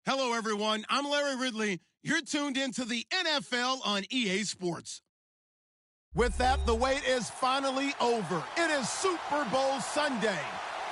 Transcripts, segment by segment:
Hello, everyone. I'm Larry Ridley. You're tuned into the NFL on EA Sports. With that, the wait is finally over. It is Super Bowl Sunday.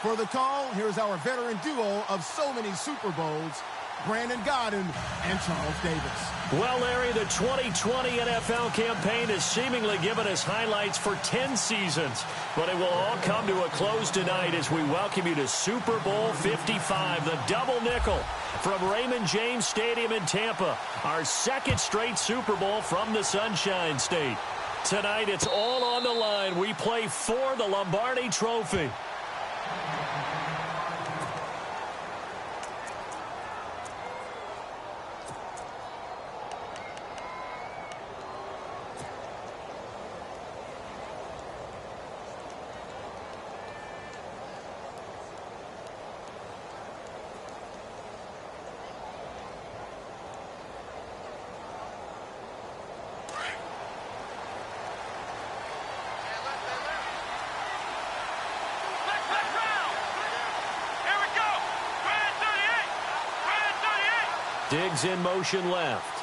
For the call, here's our veteran duo of so many Super Bowls, Brandon Gaudin and Charles Davis. Well, Larry, the 2020 NFL campaign has seemingly given us highlights for 10 seasons, but it will all come to a close tonight as we welcome you to Super Bowl 55, the double nickel from Raymond James Stadium in Tampa, our second straight Super Bowl from the Sunshine State. Tonight, it's all on the line. We play for the Lombardi Trophy. Diggs in motion left.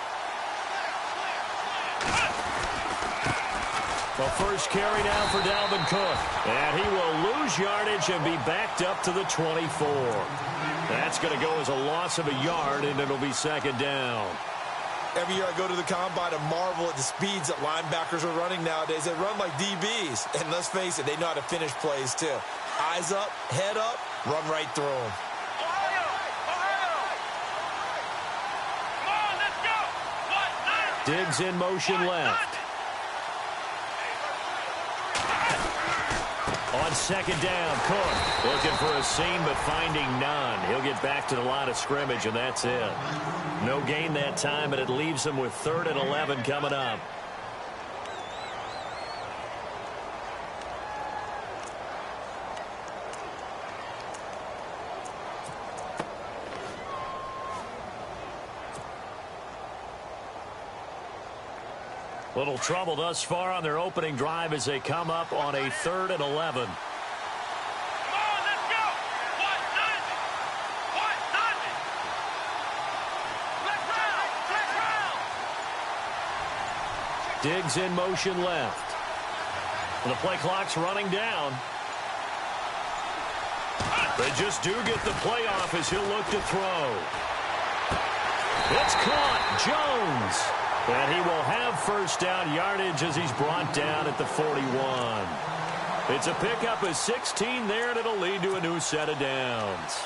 The first carry now for Dalvin Cook. And he will lose yardage and be backed up to the 24. That's going to go as a loss of a yard, and it'll be second down. Every year I go to the combine and marvel at the speeds that linebackers are running nowadays. They run like DBs. And let's face it, they know how to finish plays too. Eyes up, head up, run right through them. Diggs in motion left. On second down, Cook looking for a seam but finding none. He'll get back to the line of scrimmage, and that's it. No gain that time, and it leaves him with 3rd and 11 coming up. Little trouble thus far on their opening drive as they come up on a 3rd and 11. Diggs in motion left. The play clock's running down. They just do get the play off as he'll look to throw. It's caught. Jones. And he will have first down yardage as he's brought down at the 41. It's a pickup of 16 there, and it'll lead to a new set of downs.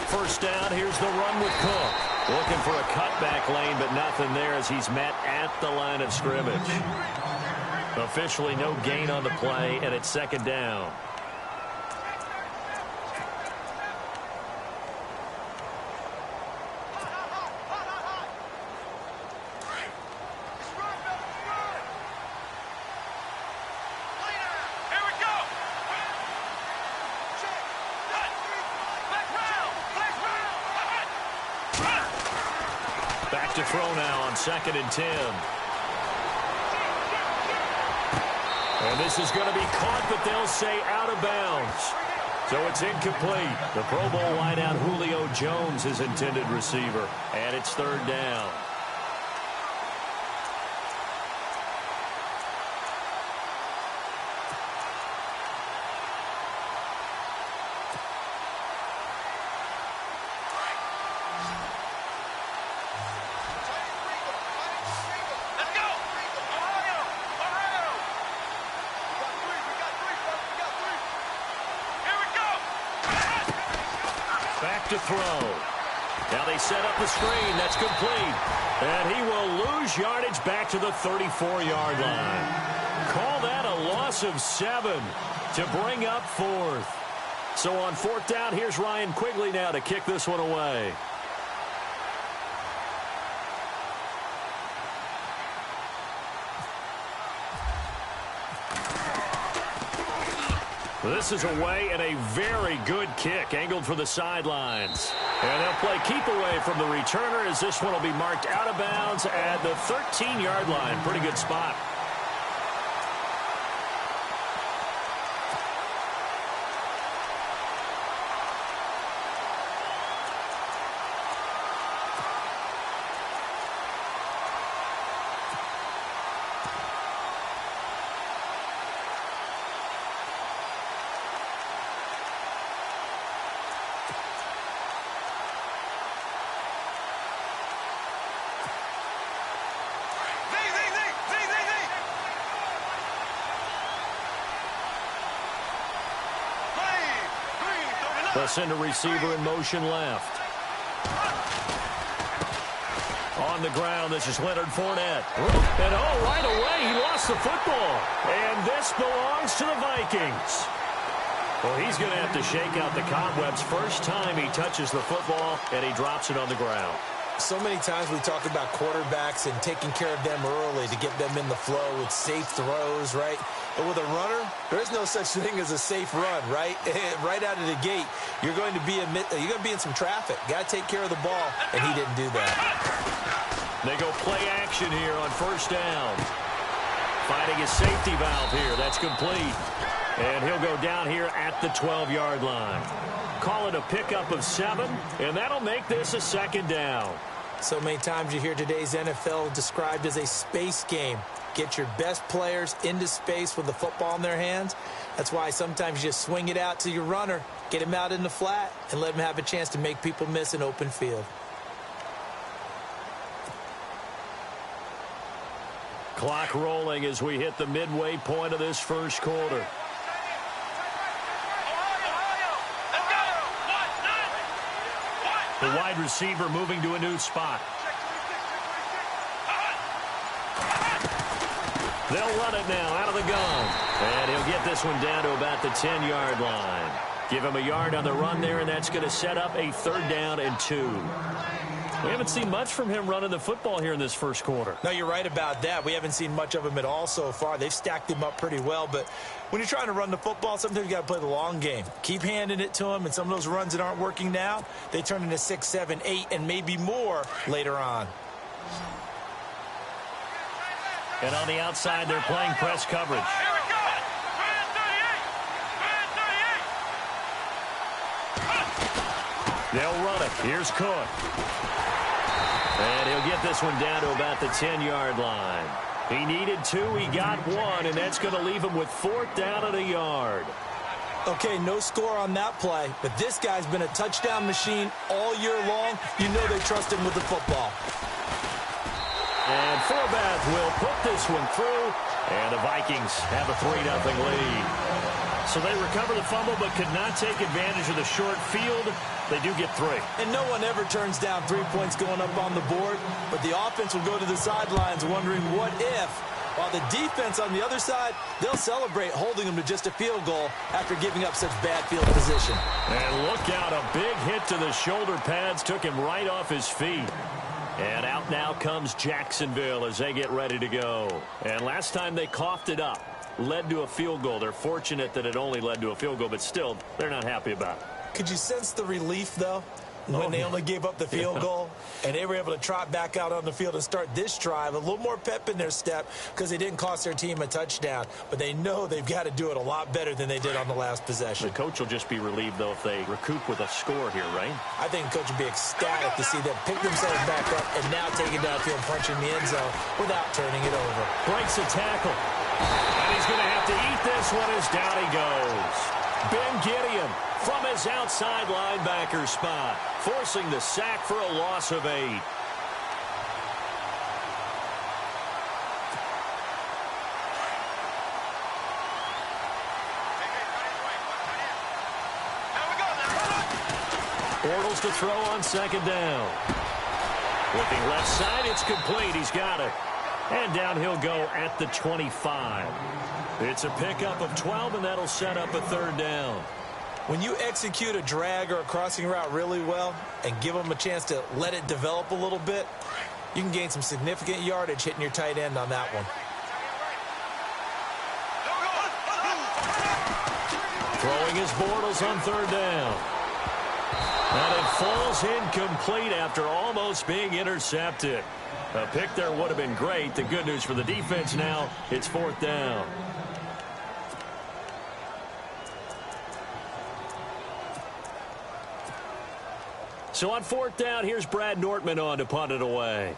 First down, here's the run with Cook. Looking for a cutback lane, but nothing there as he's met at the line of scrimmage. Officially no gain on the play, and it's second down. Back to throw now on 2nd and 10. And this is going to be caught, but they'll say out of bounds. So it's incomplete. The Pro Bowl wideout Julio Jones is intended receiver. And it's 3rd down. To throw. Now they set up the screen. That's complete. And he will lose yardage back to the 34-yard line. Call that a loss of 7 to bring up 4th. So on 4th down, here's Ryan Quigley now to kick this one away. This is away and a very good kick angled for the sidelines. And they'll play keep away from the returner as this one will be marked out of bounds at the 13-yard line. Pretty good spot. They'll send a receiver in motion left. On the ground, this is Leonard Fournette. And right away, he lost the football. And this belongs to the Vikings. Well, he's going to have to shake out the cobwebs. First time he touches the football, and he drops it on the ground. So many times we talk about quarterbacks and taking care of them early to get them in the flow with safe throws, right? But with a runner, there is no such thing as a safe run, right? Right out of the gate, you're going to be in some traffic. Got to take care of the ball, and he didn't do that. They go play action here on first down. Finding his safety valve here. That's complete. And he'll go down here at the 12-yard line. Call it a pickup of 7, and that'll make this a second down. So many times you hear today's NFL described as a space game. Get your best players into space with the football in their hands. That's why sometimes you just swing it out to your runner, get him out in the flat, and let him have a chance to make people miss an open field. Clock rolling as we hit the midway point of this first quarter. The wide receiver moving to a new spot. They'll run it now out of the gun. And he'll get this one down to about the 10-yard line. Give him a yard on the run there, and that's going to set up a 3rd down and 2. We haven't seen much from him running the football here in this first quarter. No, you're right about that. We haven't seen much of him at all so far. They've stacked him up pretty well, but when you're trying to run the football, sometimes you got to play the long game. Keep handing it to him, and some of those runs that aren't working now, they turn into 6, 7, 8, and maybe more later on. And on the outside, they're playing press coverage. They'll run it. Here's Cook. And he'll get this one down to about the 10-yard line. He needed 2. He got 1, and that's going to leave him with 4th down and a yard. Okay, no score on that play, but this guy's been a touchdown machine all year long. You know they trust him with the football. And Forbath will put this one through, and the Vikings have a 3-0 lead. So they recover the fumble but could not take advantage of the short field. They do get 3. And no one ever turns down 3 points going up on the board, but the offense will go to the sidelines wondering what if. While the defense on the other side, they'll celebrate holding them to just a field goal after giving up such bad field position. And look out, a big hit to the shoulder pads took him right off his feet. And out now comes Jacksonville as they get ready to go. And last time they coughed it up, led to a field goal. They're fortunate that it only led to a field goal, but still, they're not happy about it. Could you sense the relief, though, when they only gave up the field goal and they were able to trot back out on the field and start this drive? A little more pep in their step because they didn't cost their team a touchdown, but they know they've got to do it a lot better than they did on the last possession. The coach will just be relieved, though, if they recoup with a score here, right? I think the coach would be ecstatic to see them pick themselves back up and now take it downfield, punching the end zone without turning it over. Breaks a tackle. And he's going to have to eat this one as down he goes. Ben Gideon from his outside linebacker spot, forcing the sack for a loss of 8. Bortles to throw on 2nd down. Looking left side, it's complete. He's got it. And down he'll go at the 25. It's a pickup of 12, and that'll set up a 3rd down. When you execute a drag or a crossing route really well and give them a chance to let it develop a little bit, you can gain some significant yardage hitting your tight end on that one. Throwing his Bortles on third down. And it falls incomplete after almost being intercepted. A pick there would have been great. The good news for the defense now, it's fourth down. So on fourth down, here's Brad Nortman on to punt it away.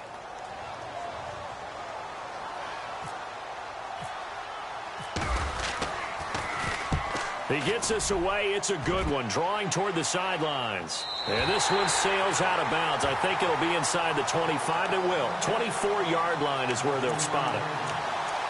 He gets us away. It's a good one, drawing toward the sidelines. And this one sails out of bounds. I think it'll be inside the 25. It will. 24-yard line is where they'll spot it.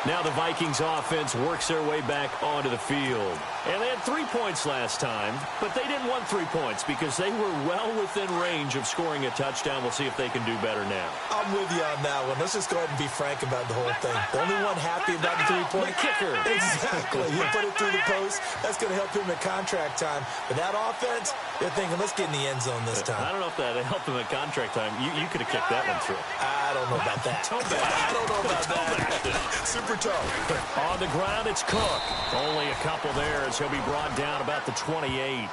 Now the Vikings offense works their way back onto the field. And they had 3 points last time, but they didn't want 3 points because they were well within range of scoring a touchdown. We'll see if they can do better now. I'm with you on that one. Let's just go ahead and be frank about the whole thing. The only one happy about the 3-point kicker. Exactly. You put it through the post. That's going to help him at contract time. But that offense, they're thinking, let's get in the end zone this time. I don't know if that helped him at contract time. You could have kicked that one through. I don't know about that. I don't know about that. Super tough. On the ground, it's Cook. Only a couple there as he'll be brought down about the 28.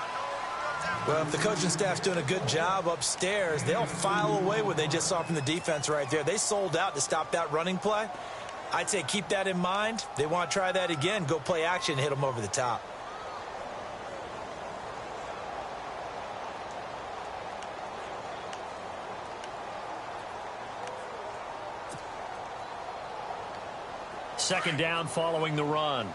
Well, if the coaching staff's doing a good job upstairs, they'll file away what they just saw from the defense right there. They sold out to stop that running play. I'd say keep that in mind. They want to try that again. Go play action and hit them over the top. Second down following the run.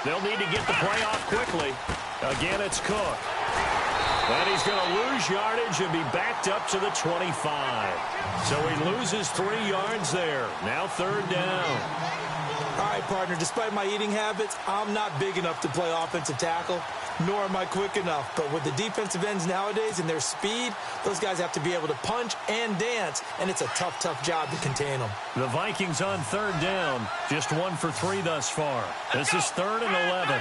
They'll need to get the play off quickly. Again, it's Cook. And he's going to lose yardage and be backed up to the 25. So he loses 3 yards there. Now third down. All right, partner, despite my eating habits, I'm not big enough to play offensive tackle, nor am I quick enough. But with the defensive ends nowadays and their speed, those guys have to be able to punch and dance, and it's a tough, tough job to contain them. The Vikings on third down, just 1 for 3 thus far. This is 3rd and 11.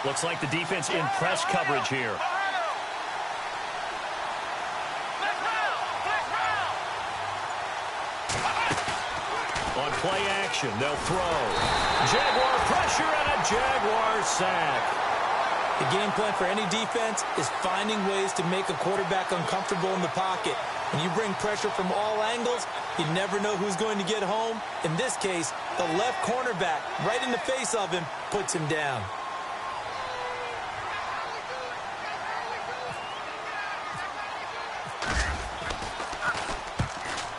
Looks like the defense in press coverage here. On play action, they'll throw. Jaguar pressure and a Jaguar sack. The game plan for any defense is finding ways to make a quarterback uncomfortable in the pocket. When you bring pressure from all angles, you never know who's going to get home. In this case, the left cornerback, right in the face of him, puts him down.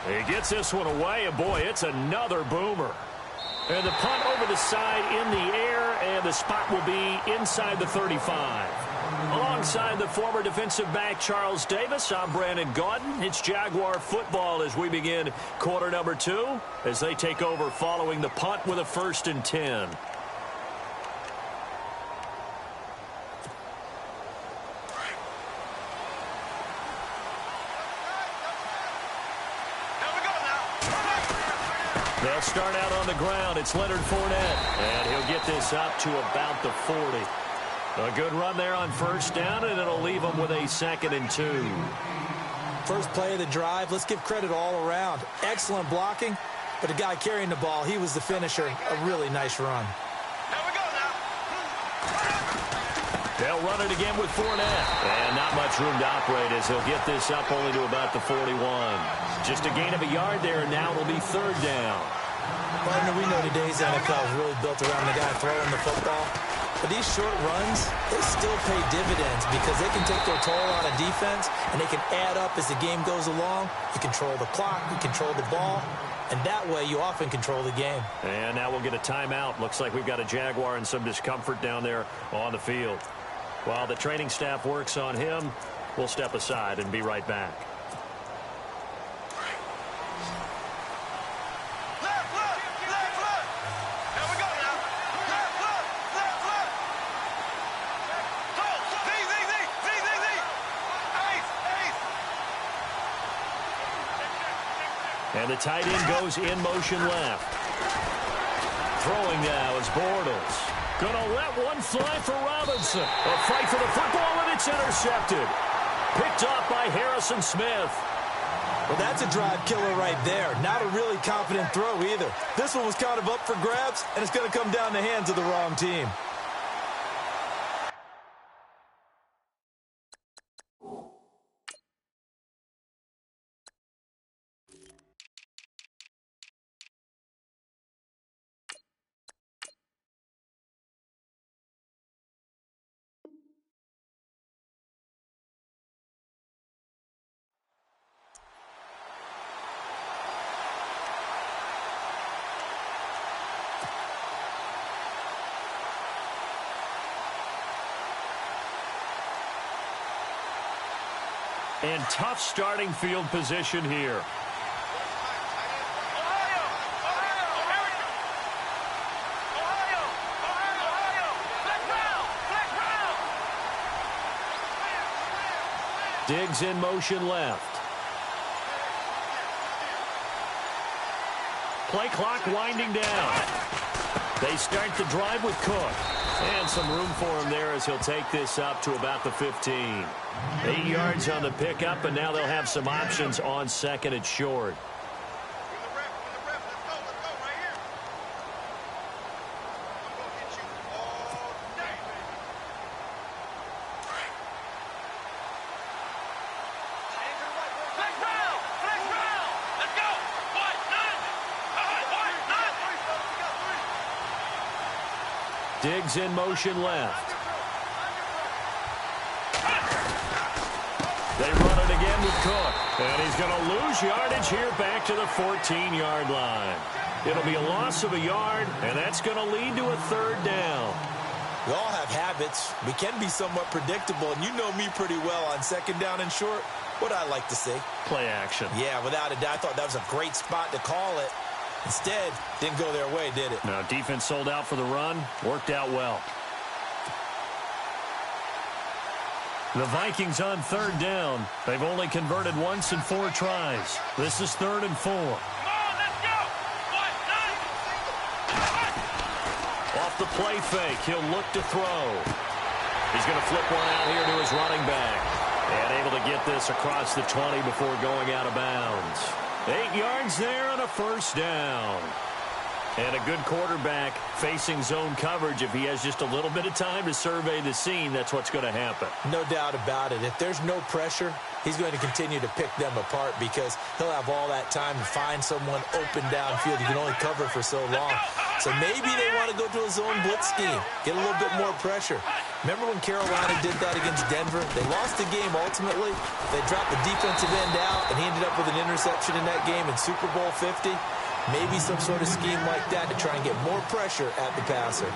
He gets this one away, and boy, it's another boomer. And the punt over the side in the air, and the spot will be inside the 35. Alongside the former defensive back Charles Davis, I'm Brandon Gaudin. It's Jaguar football as we begin quarter number 2 as they take over following the punt with a 1st and 10. They'll start out on the ground. It's Leonard Fournette, and he'll get this up to about the 40. A good run there on first down, and it'll leave him with a 2nd and 2. First play of the drive, let's give credit all around. Excellent blocking, but the guy carrying the ball, he was the finisher. A really nice run. They'll run it again with Fournette. And not much room to operate as he'll get this up only to about the 41. Just a gain of a yard there, and now it'll be 3rd down. Partner, we know today's NFL is really built around the guy throwing the football. But these short runs, they still pay dividends because they can take their toll on a defense, and they can add up as the game goes along. You control the clock, you control the ball, and that way you often control the game. And now we'll get a timeout. Looks like we've got a Jaguar and some discomfort down there on the field. While the training staff works on him, we'll step aside and be right back. And the tight end goes in motion left. Throwing now is Bortles. Gonna let one fly for Robinson. A fight for the football, and it's intercepted. Picked off by Harrison Smith. Well, that's a drive killer right there. Not a really confident throw either. This one was kind of up for grabs, and it's going to come down the hands of the wrong team. And tough starting field position here. Diggs in motion left. Play clock winding down. They start the drive with Cook. And some room for him there as he'll take this up to about the 15. 8 yards on the pickup, and now they'll have some options on second and short. Diggs in motion left. They run it again with Cook. And he's going to lose yardage here back to the 14-yard line. It'll be a loss of a yard, and that's going to lead to a third down. We all have habits. We can be somewhat predictable, and you know me pretty well on second down and short. What I like to say? Play action. Yeah, without a doubt. I thought that was a great spot to call it. Instead, didn't go their way, did it? Now, defense sold out for the run. Worked out well. The Vikings on third down. They've only converted once in 4 tries. This is 3rd and 4. Off the play fake, he'll look to throw. He's going to flip one out here to his running back. And able to get this across the 20 before going out of bounds. 8 yards there on a first down. And a good quarterback facing zone coverage. If he has just a little bit of time to survey the scene, that's what's going to happen. No doubt about it. If there's no pressure, he's going to continue to pick them apart because he'll have all that time to find someone open downfield. You can only cover for so long. So maybe they want to go to a zone blitz scheme, get a little bit more pressure. Remember when Carolina did that against Denver? They lost the game ultimately. They dropped the defensive end out, and he ended up with an interception in that game in Super Bowl 50. Maybe some sort of scheme like that to try and get more pressure at the passer.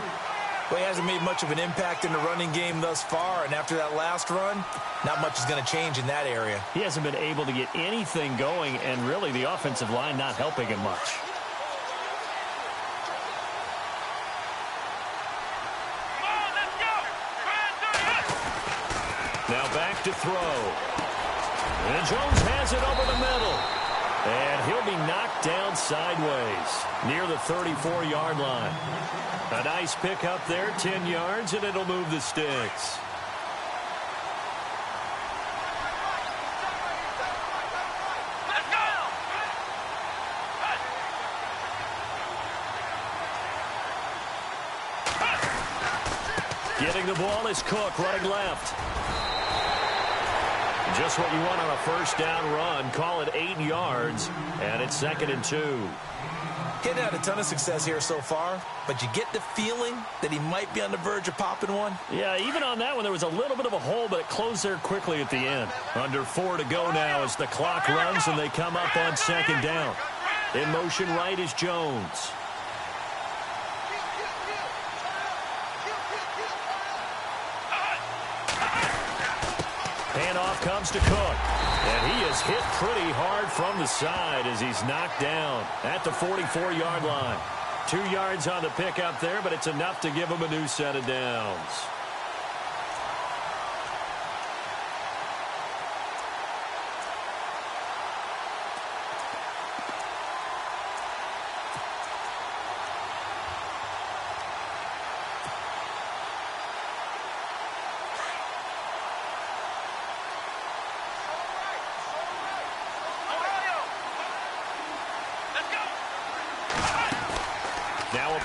Well, he hasn't made much of an impact in the running game thus far, and after that last run, not much is going to change in that area. He hasn't been able to get anything going, and really the offensive line not helping him much. Now back to throw. And Jones has it over the middle. And he'll be knocked down sideways near the 34-yard line. A nice pick up there, 10 yards, and it'll move the sticks. Getting the ball is Cook, running left. Just what you want on a first down run. Call it 8 yards, and it's 2nd and 2. He's had a ton of success here so far, but you get the feeling that he might be on the verge of popping one. Yeah, even on that one, there was a little bit of a hole, but it closed there quickly at the end. Under 4 to go now as the clock runs, and they come up on 2nd down. In motion right is Jones. Handoff comes to Cook. And he is hit pretty hard from the side as he's knocked down at the 44-yard line. 2 yards on the pickup there, but it's enough to give him a new set of downs.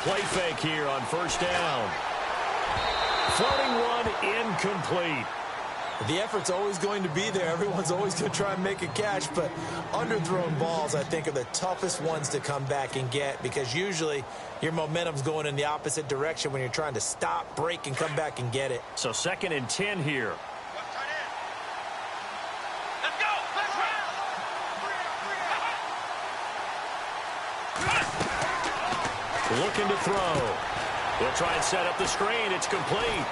play fake here on first down. Floating one, incomplete. The effort's always going to be there. Everyone's always going to try and make a catch, but underthrown balls, I think, are the toughest ones to come back and get because usually your momentum's going in the opposite direction when you're trying to stop, break, and come back and get it. So 2nd and 10 here. Let's go. Looking to throw. He'll try and set up the screen. It's complete.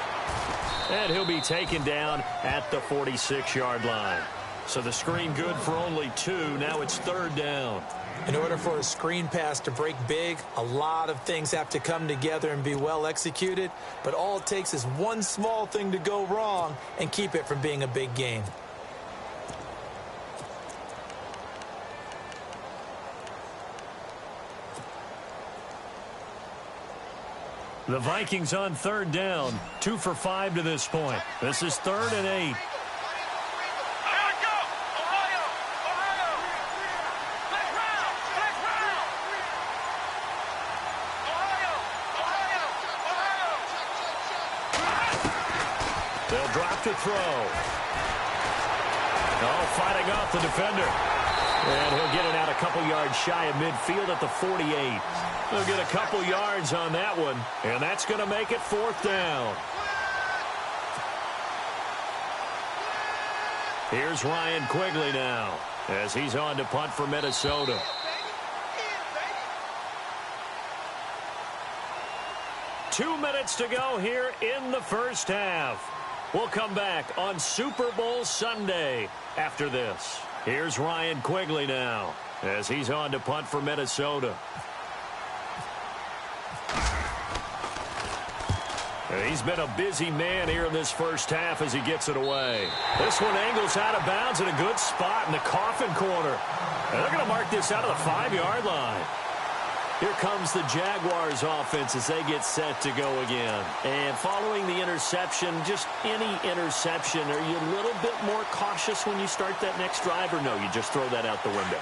And he'll be taken down at the 46-yard line. So the screen good for only 2. Now it's 3rd down. In order for a screen pass to break big, a lot of things have to come together and be well executed. But all it takes is one small thing to go wrong and keep it from being a big gain. The Vikings on 3rd down. 2 for 5 to this point. This is 3rd and 8. They'll drop to throw. Oh, fighting off the defender. And he'll get it out a couple yards shy of midfield at the 48. He'll get a couple yards on that one, and that's going to make it 4th down. Here's Ryan Quigley now as he's on to punt for Minnesota. Two minutes to go here in the first half. We'll come back on Super Bowl Sunday after this. Here's Ryan Quigley now as he's on to punt for Minnesota. He's been a busy man here in this first half as he gets it away. This one angles out of bounds in a good spot in the coffin corner. And they're going to mark this out of the 5-yard line. Here comes the Jaguars offense as they get set to go again. And following the interception, just any interception, are you a little bit more cautious when you start that next drive, or no, you just throw that out the window?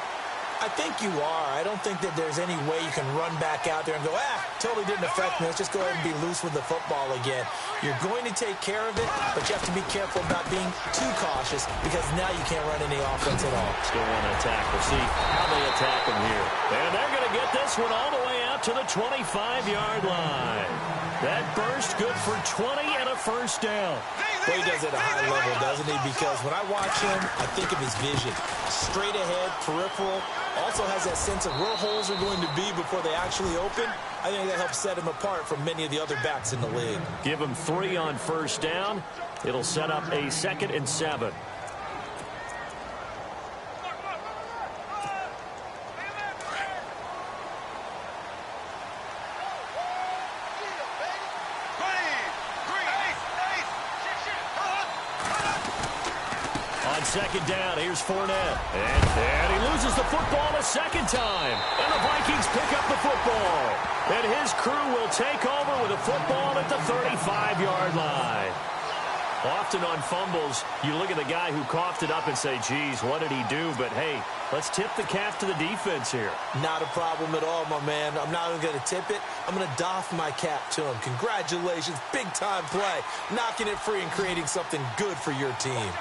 I think you are. I don't think that there's any way you can run back out there and go, totally didn't affect me. Let's just go ahead and be loose with the football again. You're going to take care of it, but you have to be careful about being too cautious because now you can't run any offense at all. Still want to attack. We'll see how they attack him here. And they're going to get this one all the way out to the 25-yard line. That burst good for 20 and a first down. Well, he does it at a high level, doesn't he? Because when I watch him, I think of his vision. Straight ahead, peripheral. Also has that sense of where holes are going to be before they actually open. I think that helps set him apart from many of the other backs in the league. Give him 3 on first down. It'll set up a 2nd and 7. Second down, here's Fournette. And he loses the football a second time. And the Vikings pick up the football. And his crew will take over with a football at the 35-yard line. Often on fumbles, you look at the guy who coughed it up and say, geez, what did he do? But, hey, let's tip the cap to the defense here. Not a problem at all, my man. I'm not even going to tip it. I'm going to doff my cap to him. Congratulations, big-time play. Knocking it free and creating something good for your team.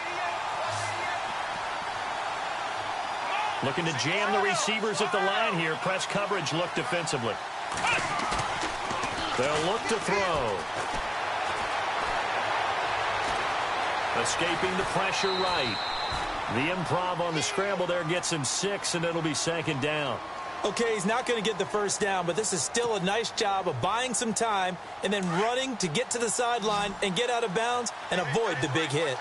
Looking to jam the receivers at the line here. Press coverage look defensively. They'll look to throw. Escaping the pressure right. The improv on the scramble there gets him 6, and it'll be 2nd down. Okay, he's not going to get the first down, but this is still a nice job of buying some time and then running to get to the sideline and get out of bounds and avoid the big hit.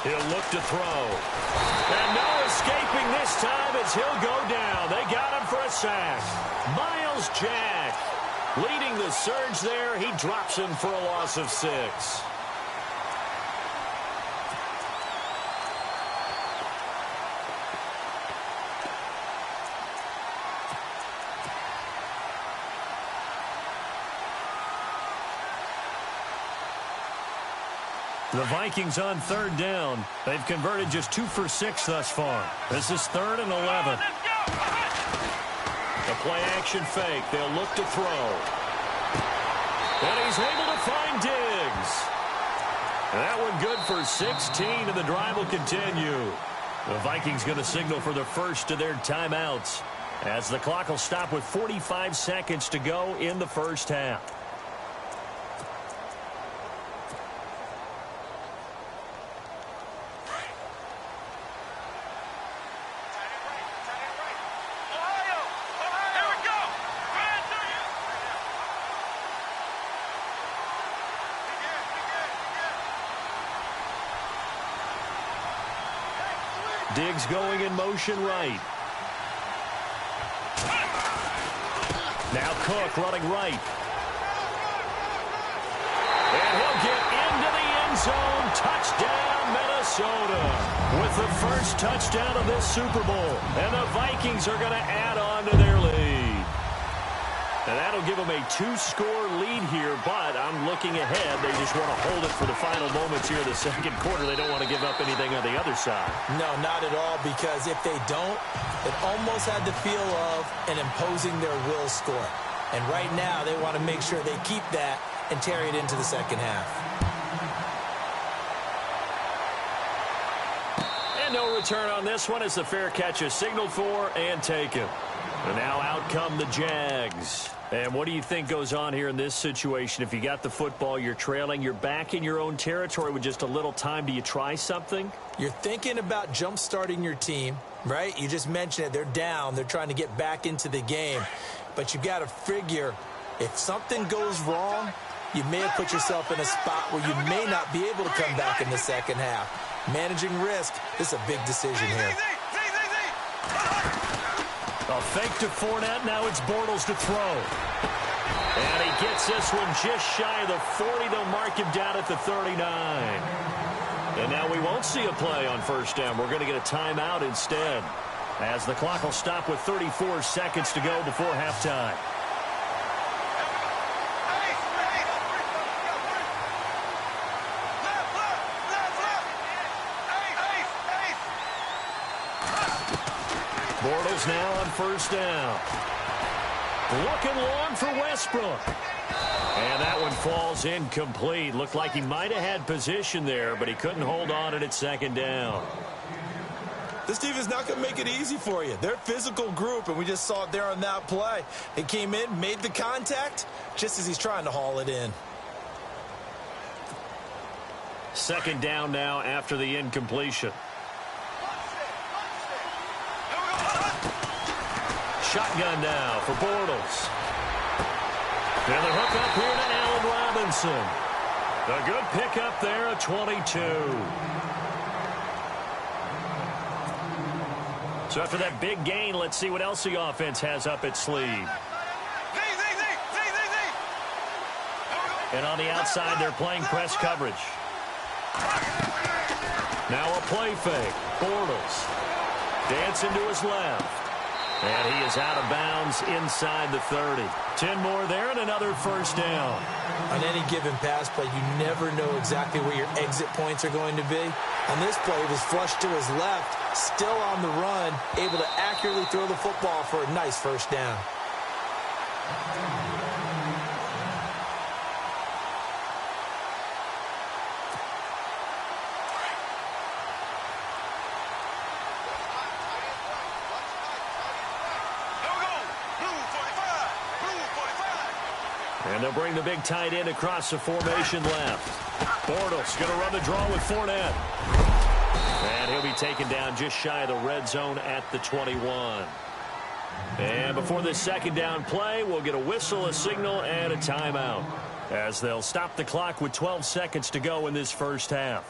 He'll look to throw. And no escaping this time as he'll go down. They got him for a sack. Myles Jack leading the surge there. He drops him for a loss of 6. The Vikings on 3rd down. They've converted just 2 for 6 thus far. This is 3rd and 11. A play-action fake. They'll look to throw. And he's able to find Diggs. And that one good for 16, and the drive will continue. The Vikings going to signal for the first of their timeouts, as the clock will stop with 45 seconds to go in the first half. Diggs going in motion right. Now Cook running right. And he'll get into the end zone. Touchdown, Minnesota. With the first touchdown of this Super Bowl. And the Vikings are going to add on to their lead. And that'll give them a 2-score lead here, but I'm looking ahead. They just want to hold it for the final moments here in the second quarter. They don't want to give up anything on the other side. No, not at all, because if they don't, it almost had the feel of an imposing their will score. And right now, they want to make sure they keep that and carry it into the second half. And no return on this one as the fair catch is signaled for and taken. And now out come the Jags. And what do you think goes on here in this situation? If you got the football, you're trailing, you're back in your own territory with just a little time. Do you try something? You're thinking about jump-starting your team, right? You just mentioned it. They're down. They're trying to get back into the game. But you got to figure, if something goes wrong, you may have put yourself in a spot where you may not be able to come back in the second half. Managing risk, this is a big decision here. A fake to Fournette. Now it's Bortles to throw. And he gets this one just shy of the 40. They'll mark him down at the 39. And now we won't see a play on first down. We're going to get a timeout instead, as the clock will stop with 34 seconds to go before halftime. Bortles now on first down. Looking long for Westbrook. And that one falls incomplete. Looked like he might have had position there, but he couldn't hold on at second down. This team is not going to make it easy for you. They're a physical group, and we just saw it there on that play. They came in, made the contact, just as he's trying to haul it in. Second down now after the incompletion. Shotgun now for Bortles. And the hook up here to Allen Robinson. A good pickup there at 22. So after that big gain, let's see what else the offense has up its sleeve. And on the outside, they're playing press coverage. Now a play fake. Bortles dancing to his left. And he is out of bounds inside the 30. 10 more there and another first down. On any given pass play, you never know exactly where your exit points are going to be. On this play, he was flushed to his left, still on the run, able to accurately throw the football for a nice first down. And they'll bring the big tight end across the formation left. Bortles going to run the draw with Fournette. And he'll be taken down just shy of the red zone at the 21. And before this second down play, we'll get a whistle, a signal, and a timeout, as they'll stop the clock with 12 seconds to go in this first half.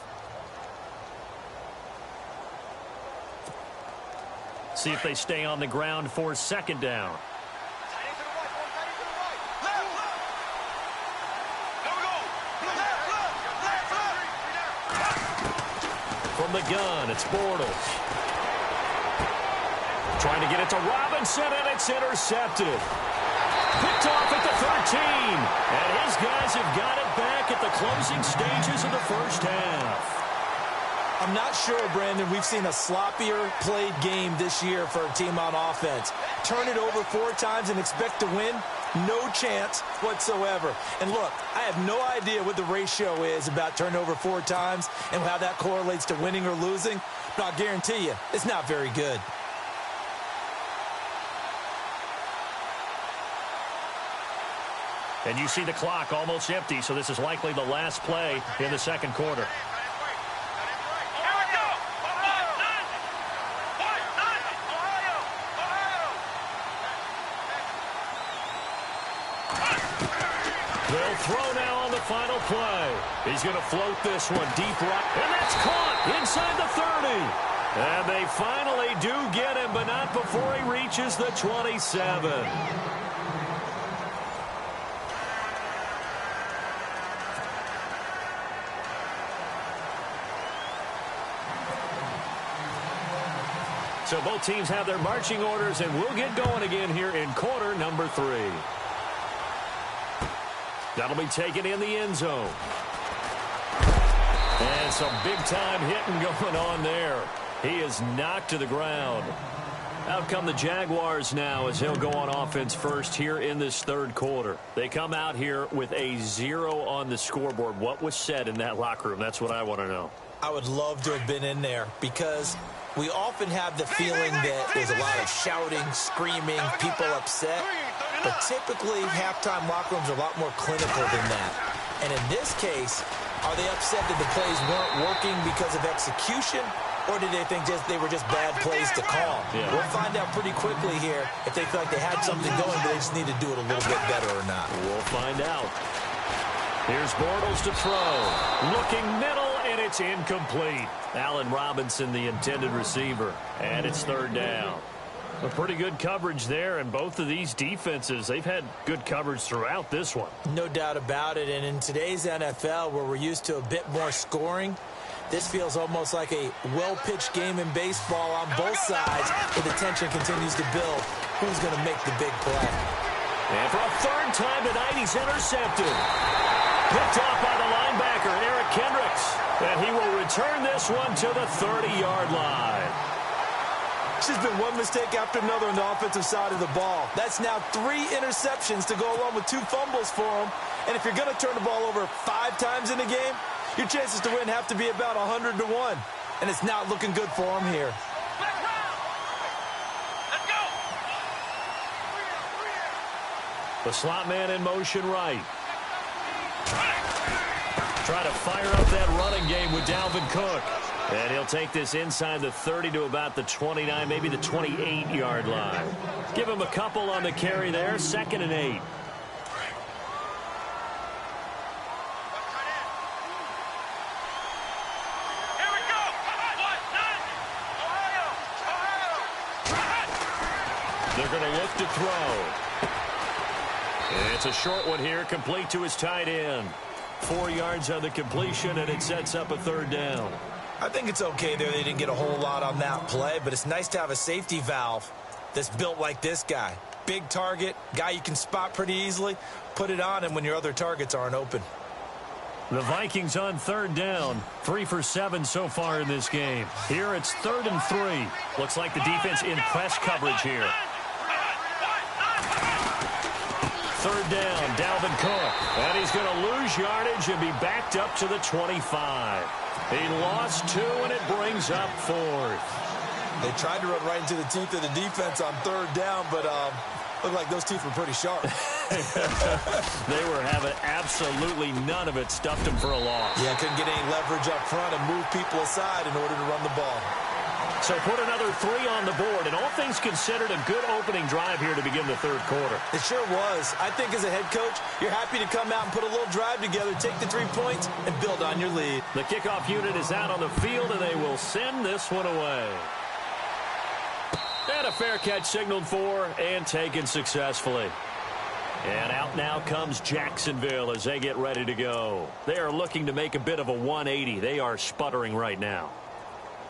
See if they stay on the ground for second down. From the gun, it's Bortles. Trying to get it to Robinson, and it's intercepted. Picked off at the 13. And his guys have got it back at the closing stages of the first half. I'm not sure, Brandon, we've seen a sloppier played game this year for a team on offense. Turn it over 4 times and expect to win? No chance whatsoever. And look, I have no idea what the ratio is about turnover 4 times and how that correlates to winning or losing, but I'll guarantee you, it's not very good. And you see the clock almost empty, so this is likely the last play in the second quarter. They'll throw now on the final play. He's going to float this one deep right. And that's caught inside the 30. And they finally do get him, but not before he reaches the 27. So both teams have their marching orders, and we'll get going again here in quarter number 3. That'll be taken in the end zone. And some big-time hitting going on there. He is knocked to the ground. Out come the Jaguars now as he'll go on offense first here in this third quarter. They come out here with a 0 on the scoreboard. What was said in that locker room? That's what I want to know. I would love to have been in there because we often have the feeling that there's a lot of shouting, screaming, people upset. But typically, halftime locker rooms are a lot more clinical than that. And in this case, are they upset that the plays weren't working because of execution? Or did they think they were just bad plays to call? Yeah. We'll find out pretty quickly here if they feel like they had something going, but they just need to do it a little bit better or not. We'll find out. Here's Bortles to throw. Looking middle, and it's incomplete. Allen Robinson, the intended receiver. And it's third down. A pretty good coverage there, and both of these defenses, they've had good coverage throughout this one. No doubt about it, and in today's NFL, where we're used to a bit more scoring, this feels almost like a well-pitched game in baseball on both sides, where the tension continues to build. Who's going to make the big play? And for a third time tonight, he's intercepted. Picked off by the linebacker, Eric Kendricks. And he will return this one to the 30-yard line. There's been one mistake after another on the offensive side of the ball. That's now 3 interceptions to go along with 2 fumbles for him. And if you're going to turn the ball over 5 times in a game, your chances to win have to be about 100 to 1. And it's not looking good for him here. Let's go. The slot man in motion right. Try to fire up that running game with Dalvin Cook. And he'll take this inside the 30 to about the 29, maybe the 28-yard line. Give him a couple on the carry there, 2nd and 8. They're going to look to throw. It's a short one here, complete to his tight end. 4 yards on the completion, and it sets up a third down. I think it's okay there. They didn't get a whole lot on that play, but it's nice to have a safety valve that's built like this guy. Big target, guy you can spot pretty easily. Put it on him when your other targets aren't open. The Vikings on third down. 3 for 7 so far in this game. Here it's 3rd and 3. Looks like the defense in press coverage here. 3rd down, Dalvin Cook. And he's going to lose yardage and be backed up to the 25. He lost 2, and it brings up 4th. They tried to run right into the teeth of the defense on 3rd down, but looked like those teeth were pretty sharp. They were having absolutely none of it. Stuffed them for a loss. Yeah, couldn't get any leverage up front and move people aside in order to run the ball. So put another 3 on the board, and all things considered, a good opening drive here to begin the third quarter. It sure was. I think as a head coach, you're happy to come out and put a little drive together, take the 3 points, and build on your lead. The kickoff unit is out on the field, and they will send this one away. And a fair catch signaled for and taken successfully. And out now comes Jacksonville as they get ready to go. They are looking to make a bit of a 180. They are sputtering right now.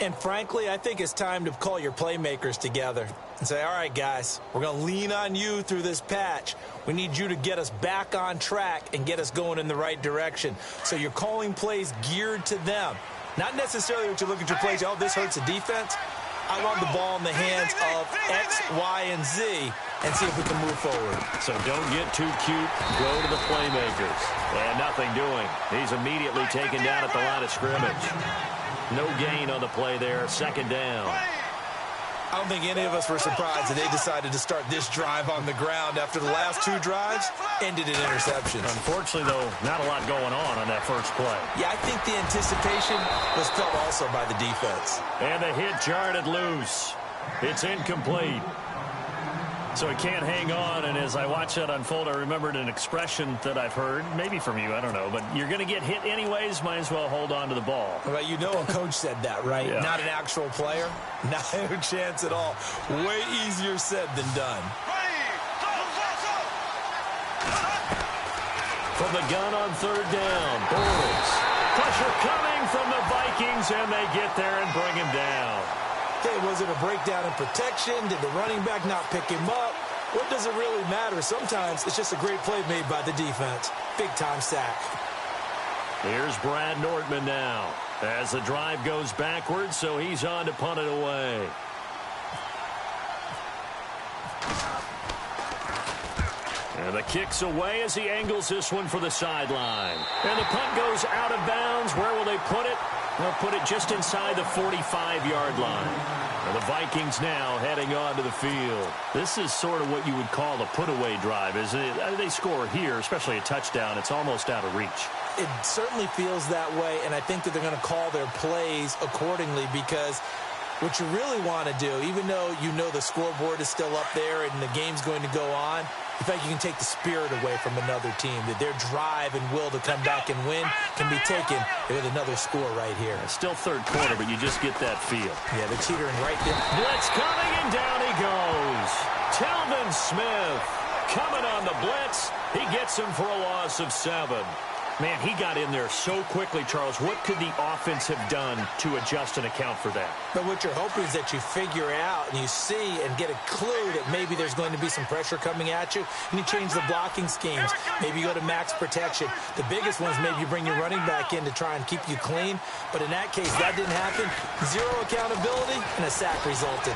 And frankly, I think it's time to call your playmakers together and say, all right, guys, we're going to lean on you through this patch. We need you to get us back on track and get us going in the right direction. So you're calling plays geared to them. Not necessarily what you look at your plays, oh, this hurts the defense. I want the ball in the hands of X, Y, and Z and see if we can move forward. So don't get too cute. Go to the playmakers. And nothing doing. He's immediately taken down at the line of scrimmage. No gain on the play there. Second down. I don't think any of us were surprised that they decided to start this drive on the ground after the last two drives ended in interceptions. Unfortunately, though, not a lot going on that first play. Yeah, I think the anticipation was felt also by the defense. And the hit jarred it loose. It's incomplete. So he can't hang on, and as I watch that unfold, I remembered an expression that I've heard, maybe from you, I don't know, but you're going to get hit anyways, might as well hold on to the ball. Well, you know a coach said that, right? Yeah. Not an actual player. Not a chance at all. Way easier said than done. From the gun on third down, Bortles. Pressure coming from the Vikings, and they get there and bring him down. Hey, was it a breakdown in protection? Did the running back not pick him up? What does it really matter? Sometimes it's just a great play made by the defense. Big-time sack. Here's Brad Nordman now as the drive goes backwards, so he's on to punt it away. And the kick's away as he angles this one for the sideline. And the punt goes out of bounds. Where will they put it? They'll put it just inside the 45-yard line. And the Vikings now heading onto the field. This is sort of what you would call a put-away drive, isn't it? They score here, especially a touchdown. It's almost out of reach. It certainly feels that way, and I think that they're going to call their plays accordingly because what you really want to do, even though you know the scoreboard is still up there and the game's going to go on, in fact, you can take the spirit away from another team, that their drive and will to come back and win can be taken with another score right here. It's still third quarter, but you just get that feel. Yeah, they're teetering right there. Blitz coming, and down he goes. Telvin Smith coming on the blitz. He gets him for a loss of 7. Man, he got in there so quickly, Charles. What could the offense have done to adjust and account for that? But what you're hoping is that you figure out and you see and get a clue that maybe there's going to be some pressure coming at you, and you change the blocking schemes. Maybe you go to max protection. The biggest ones, maybe you bring your running back in to try and keep you clean. But in that case, that didn't happen. Zero accountability, and a sack resulted.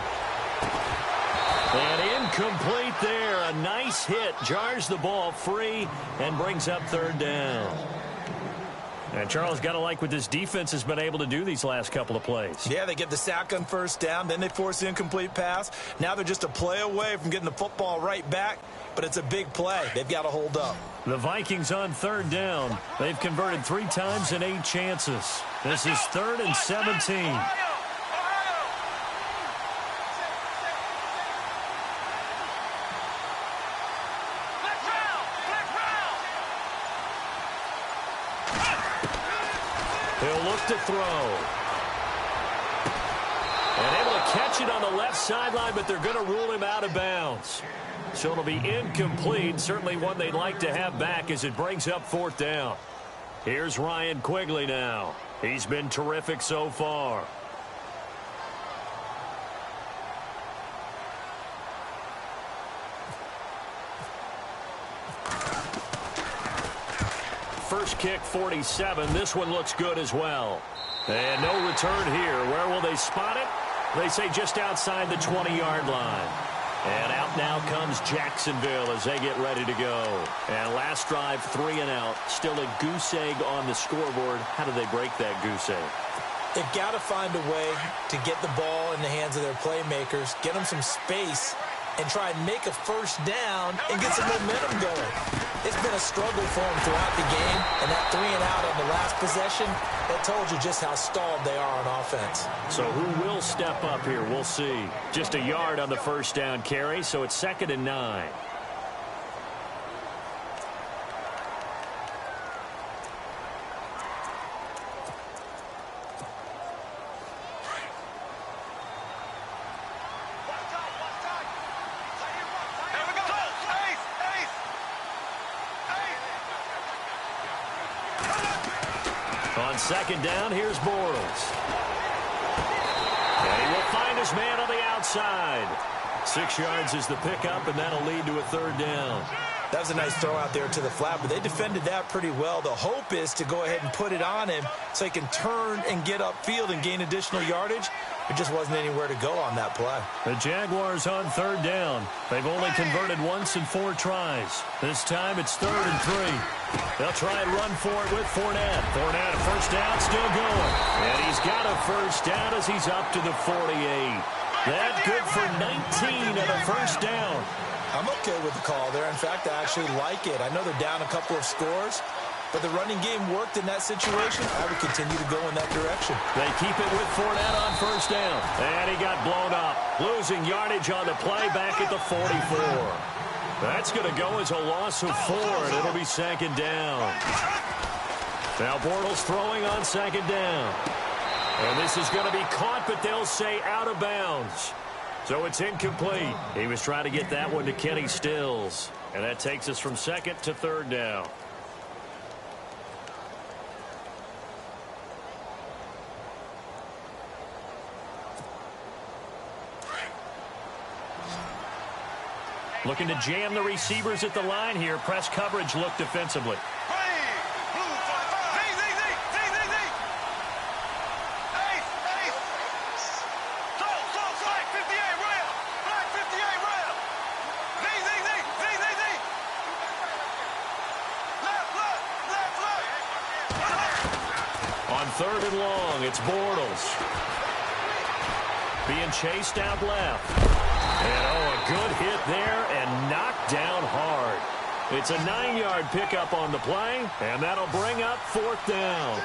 And incomplete there. A nice hit. Jars the ball free and brings up third down. And Charles, got to like what this defense has been able to do these last couple of plays. Yeah, they get the sack on first down. Then they force the incomplete pass. Now they're just a play away from getting the football right back. But it's a big play. They've got to hold up. The Vikings on third down. They've converted 3 times in 8 chances. This is 3rd and 17. He'll look to throw. And able to catch it on the left sideline, but they're going to rule him out of bounds. So it'll be incomplete. Certainly one they'd like to have back as it brings up 4th down. Here's Ryan Quigley now. He's been terrific so far. First kick, 47. This one looks good as well. And no return here. Where will they spot it? They say just outside the 20-yard line. And out now comes Jacksonville as they get ready to go. And last drive, 3 and out. Still a goose egg on the scoreboard. How do they break that goose egg? They've got to find a way to get the ball in the hands of their playmakers, get them some space, and try and make a first down and get some momentum going. It's been a struggle for them throughout the game, and that 3 and out on the last possession, that told you just how stalled they are on offense. So who will step up here? We'll see. Just a yard on the first down carry, so it's 2nd and 9. On 2nd down, here's Bortles. And he will find his man on the outside. 6 yards is the pickup, and that'll lead to a 3rd down. That was a nice throw out there to the flat, but they defended that pretty well. The hope is to go ahead and put it on him so he can turn and get upfield and gain additional yardage. There just wasn't anywhere to go on that play. The Jaguars on third down. They've only converted once in 4 tries. This time it's 3rd and 3. They'll try and run for it with Fournette. Fournette, a first down, still going. And he's got a first down as he's up to the 48. That good for 19 and a first down. I'm okay with the call there. In fact, I actually like it. I know they're down a couple of scores, but the running game worked in that situation. I would continue to go in that direction. They keep it with Fournette on first down. And he got blown up. Losing yardage on the play back at the 44. That's going to go as a loss of 4, and it'll be 2nd down. Now Bortles throwing on 2nd down. And this is going to be caught, but they'll say out of bounds. So it's incomplete. He was trying to get that one to Kenny Stills. And that takes us from 2nd to 3rd down. Looking to jam the receivers at the line here. Press coverage look defensively. On 3rd and long, it's Bortles. Being chased out left. And, a good hit there and knocked down hard. It's a 9-yard pickup on the play, and that'll bring up 4th down.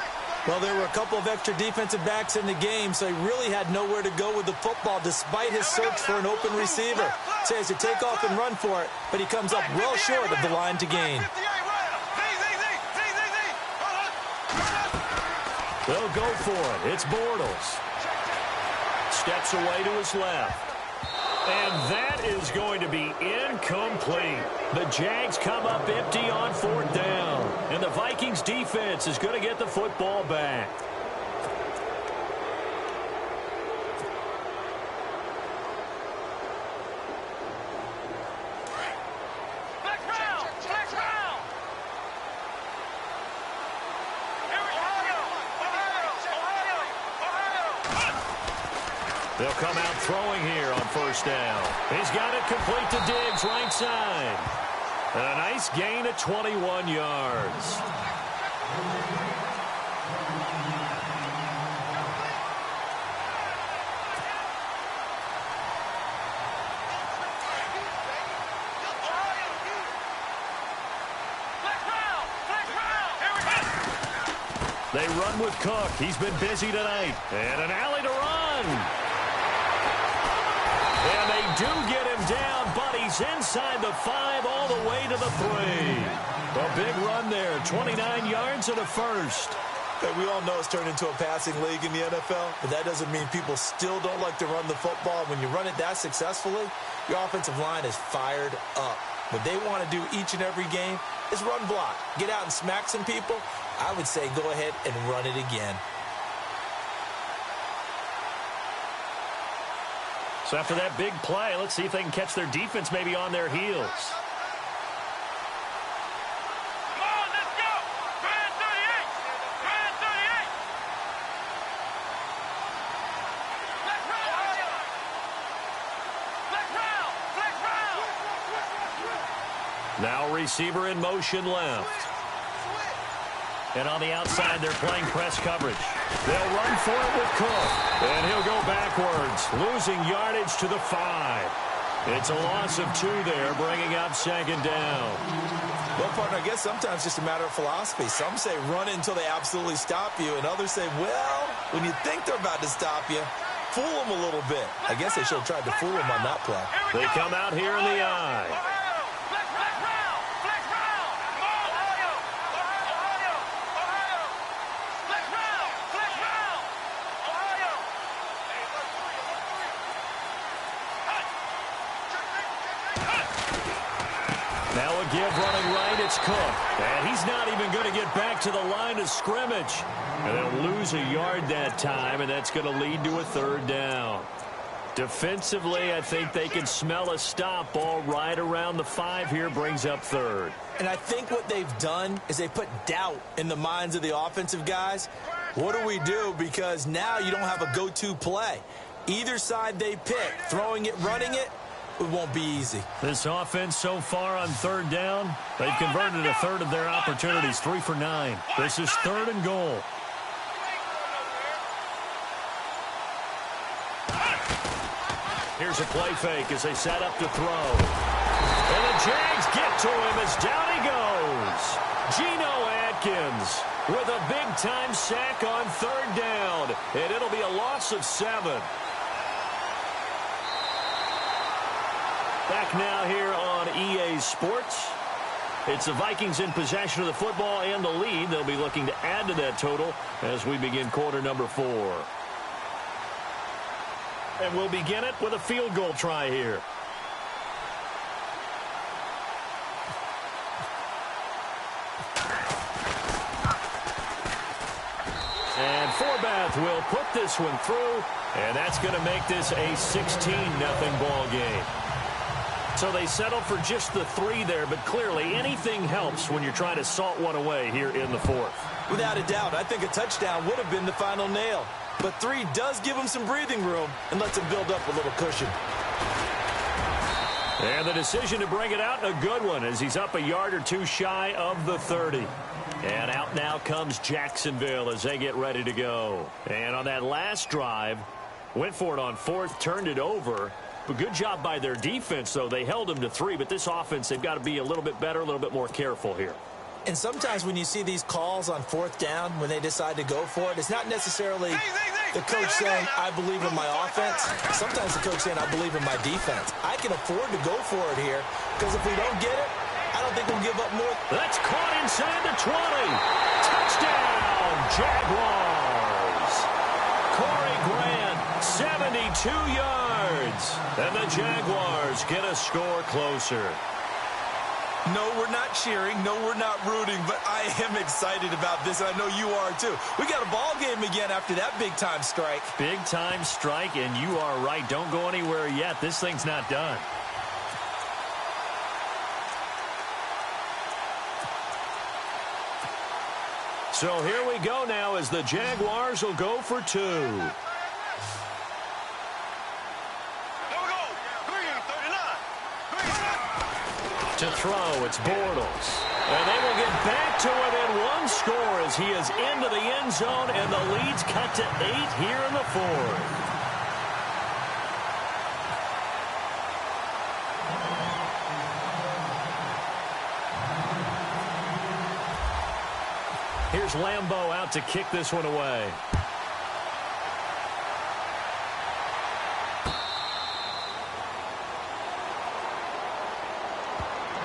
Well, there were a couple of extra defensive backs in the game, so he really had nowhere to go with the football despite his search for an open receiver. Says to take off and run for it, but he comes up well short of the line to gain. They'll go for it. It's Bortles. Steps away to his left. And that is going to be incomplete. The Jags come up empty on 4th down. And the Vikings defense is going to get the football back. They'll come out throwing here on 1st down. He's got it complete to Diggs, right side. And a nice gain of 21 yards. They run with Cook. He's been busy tonight. And an alley to run. And they do get him down, but he's inside the 5 all the way to the 3. A big run there, 29 yards and a first. Hey, we all know it's turned into a passing league in the NFL, but that doesn't mean people still don't like to run the football. When you run it that successfully, your offensive line is fired up. What they want to do each and every game is run block. Get out and smack some people. I would say go ahead and run it again. So after that big play, let's see if they can catch their defense maybe on their heels. Come on, let's go! Grand 38! Grand 38! Flex round! Flex round! Flex round! Now receiver in motion left. And on the outside, they're playing press coverage. They'll run for it with Cook. And he'll go backwards, losing yardage to the 5. It's a loss of 2 there, bringing up 2nd down. Well, partner, I guess sometimes it's just a matter of philosophy. Some say run it until they absolutely stop you, and others say, well, when you think they're about to stop you, fool them a little bit. I guess they should have tried to fool them on that play. They come out here in the eye. Now a give running right, it's Cook. And he's not even going to get back to the line of scrimmage. And they'll lose a yard that time, and that's going to lead to a 3rd down. Defensively, I think they can smell a stop. Ball right around the 5 here, brings up third. And I think what they've done is they put doubt in the minds of the offensive guys. What do we do? Because now you don't have a go-to play. Either side they pick, throwing it, running it, it won't be easy. This offense so far on third down, they've converted a third of their opportunities, 3 for 9. This is 3rd and goal. Here's a play fake as they set up to throw. And the Jags get to him as down he goes. Geno Atkins with a big-time sack on 3rd down. And it'll be a loss of 7. Back now here on EA Sports. It's the Vikings in possession of the football and the lead. They'll be looking to add to that total as we begin quarter number 4. And we'll begin it with a field goal try here. And Forbath will put this one through, and that's going to make this a 16-0 ball game. So they settle for just the 3 there, but clearly anything helps when you're trying to salt one away here in the 4th. Without a doubt, I think a touchdown would have been the final nail. But 3 does give him some breathing room and lets him build up a little cushion. And the decision to bring it out, a good one, as he's up a yard or 2 shy of the 30. And out now comes Jacksonville as they get ready to go. And on that last drive, went for it on 4th, turned it over. But good job by their defense, though. They held them to 3, but this offense, they've got to be a little bit better, a little bit more careful here. And sometimes when you see these calls on 4th down, when they decide to go for it, it's not necessarily the coach saying, I believe in my offense. Sometimes the coach saying, I believe in my defense. I can afford to go for it here, because if we don't get it, I don't think we'll give up more. That's caught inside the 20. Touchdown, Jaguars. Corey Grant, 72 yards. And the Jaguars get a score closer. No, we're not cheering. No, we're not rooting. But I am excited about this, and I know you are too. We got a ball game again after that big-time strike. Big-time strike, and you are right. Don't go anywhere yet. This thing's not done. So here we go now as the Jaguars will go for 2. To throw, it's Bortles. And they will get back to within 1 score as he is into the end zone, and the lead's cut to 8 here in the 4th. Here's Lambeau out to kick this one away.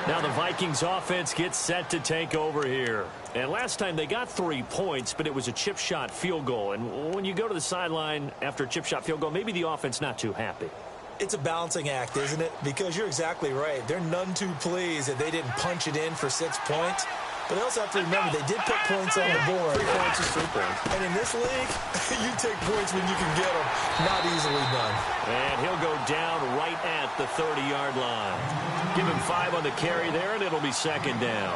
Now the Vikings offense gets set to take over here. And last time they got 3 points, but it was a chip shot field goal. And when you go to the sideline after a chip shot field goal, maybe the offense not too happy. It's a balancing act, isn't it? Because you're exactly right. They're none too pleased that they didn't punch it in for 6 points. But they also have to remember they did put points on the board. 3 points is 3 points. And in this league, you take points when you can get them. Not easily done. And he'll go down right at the 30-yard line. Give him 5 on the carry there, and it'll be 2nd down.